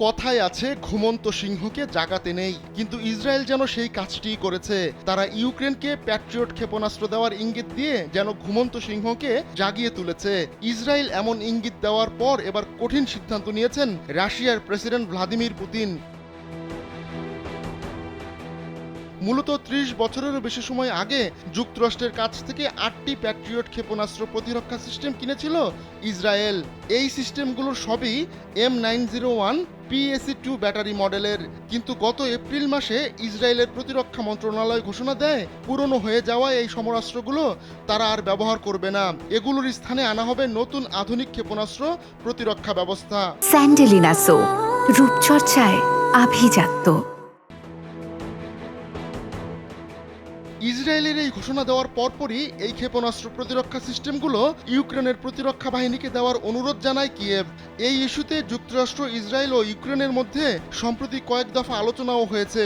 কথায় আছে ঘুমন্ত সিংহকে জাগাতে নেই, কিন্তু ইসরায়েল যেন সেই কাজটিই করেছে। তারা ইউক্রেনকে প্যাট্রিয়ট ক্ষেপণাস্ত্র দেওয়ার ইঙ্গিত দিয়ে যেন ঘুমন্ত সিংহকে জাগিয়ে তুলেছে। ইসরায়েল এমন ইঙ্গিত দেওয়ার পর এবার কঠিন সিদ্ধান্ত নিয়েছেন রাশিয়ার প্রেসিডেন্ট ভ্লাদিমির পুতিন। মূলত ৩০ বছরেরও বেশি সময় আগে যুক্তরাষ্ট্রের কাছ থেকে ৮টি প্যাট্রিয়ট ক্ষেপণাস্ত্র প্রতিরক্ষা সিস্টেম কিনেছিল ইসরায়েল। এই সিস্টেমগুলোর সবই M901 PAC-2 ব্যাটারি মডেলের, কিন্তু গত এপ্রিল মাসে ইসরায়েলের প্রতিরক্ষা মন্ত্রণালয় ঘোষণা দেয় পুরনো হয়ে যাওয়া এই সমরাস্ত্রগুলো তারা আর ব্যবহার করবে না। এগুলোর স্থানে আনা হবে নতুন আধুনিক ক্ষেপণাস্ত্র প্রতিরক্ষা ব্যবস্থা। স্যান্ডেলিনা সো, রূপচর্চায় আভিজাত্য। ইসরায়েলের এই ঘোষণা দেওয়ার পরপরই এই ক্ষেপণাস্ত্র প্রতিরক্ষা সিস্টেমগুলো ইউক্রেনের প্রতিরক্ষা বাহিনীকে দেওয়ার অনুরোধ জানায় কিয়েভ। এই ইস্যুতে যুক্তরাষ্ট্র, ইসরায়েল ও ইউক্রেনের মধ্যে সম্প্রতি কয়েক দফা আলোচনাও হয়েছে।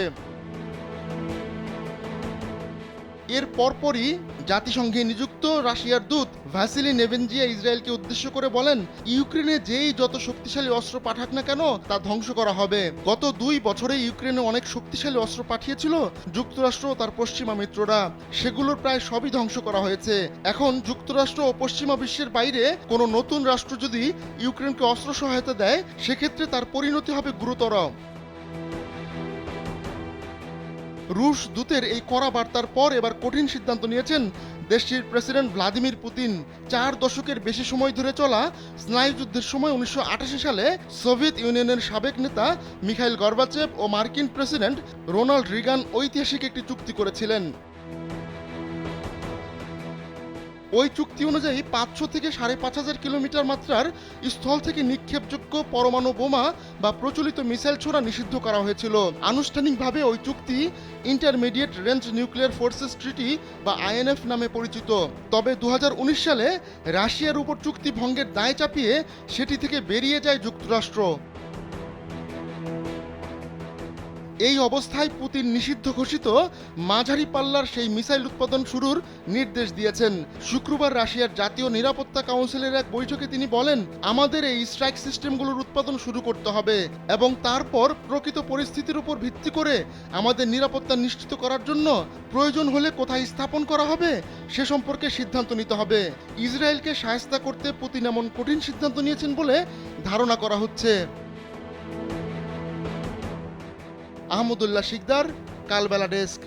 এর পরপরই জাতিসংঘে নিযুক্ত রাশিয়ার দূত ভাসিলি নেভেনজিয়া ইসরায়েলকে উদ্দেশ্য করে বলেন, ইউক্রেনে যেই যত শক্তিশালী অস্ত্র পাঠাক না কেন তা ধ্বংস করা হবে। গত ২ বছরে ইউক্রেনে অনেক শক্তিশালী অস্ত্র পাঠিয়েছিল যুক্তরাষ্ট্র ও তার পশ্চিমা মিত্ররা, সেগুলোর প্রায় সবই ধ্বংস করা হয়েছে। এখন যুক্তরাষ্ট্র ও পশ্চিমা বিশ্বের বাইরে কোনো নতুন রাষ্ট্র যদি ইউক্রেনকে অস্ত্র সহায়তা দেয়, সেক্ষেত্রে তার পরিণতি হবে গুরুতর। রুশ দূতের এই কড়া বার্তার পর এবার কঠিন সিদ্ধান্ত নিয়েছেন দেশটির প্রেসিডেন্ট ভ্লাদিমির পুতিন। ৪ দশকের বেশি সময় ধরে চলা স্নায়ুযুদ্ধের সময় ১৯৮৮ সালে সোভিয়েত ইউনিয়নের সাবেক নেতা মিখাইল গর্বাচেভ ও মার্কিন প্রেসিডেন্ট রোনাল্ড রিগান ঐতিহাসিক একটি চুক্তি করেছিলেন। ওই চুক্তি অনুযায়ী ৫০০ থেকে ৫,৫০০ কিলোমিটার মাত্রার স্থল থেকে নিক্ষেপযোগ্য পরমাণু বোমা বা প্রচলিত মিসাইল ছোড়া নিষিদ্ধ করা হয়েছিল। আনুষ্ঠানিকভাবে ওই চুক্তি ইন্টারমিডিয়েট রেঞ্জ নিউক্লিয়ার ফোর্সেস ট্রিটি বা INF নামে পরিচিত। তবে ২০১৯ সালে রাশিয়ার উপর চুক্তি ভঙ্গের দায় চাপিয়ে সেটি থেকে বেরিয়ে যায় যুক্তরাষ্ট্র। এই অবস্থায় পুতিন নিষিদ্ধ ঘোষিত মাঝারি পাল্লার সেই মিসাইল উৎপাদন শুরুর নির্দেশ দিয়েছেন। শুক্রবার রাশিয়ার জাতীয় নিরাপত্তা কাউন্সিলের এক বৈঠকে তিনি বলেন, আমাদের এই স্ট্রাইক সিস্টেমগুলোর উৎপাদন শুরু করতে হবে এবং তারপর প্রকৃত পরিস্থিতির উপর ভিত্তি করে আমাদের নিরাপত্তা নিশ্চিত করার জন্য প্রয়োজন হলে কোথায় স্থাপন করা হবে সে সম্পর্কে সিদ্ধান্ত নিতে হবে। ইসরায়েলকে শায়েস্তা করতে পুতিন এমন কঠিন সিদ্ধান্ত নিয়েছেন বলে ধারণা করা হচ্ছে। আহমদুল্লাহ শিকদার, কালবেলা ডেস্ক।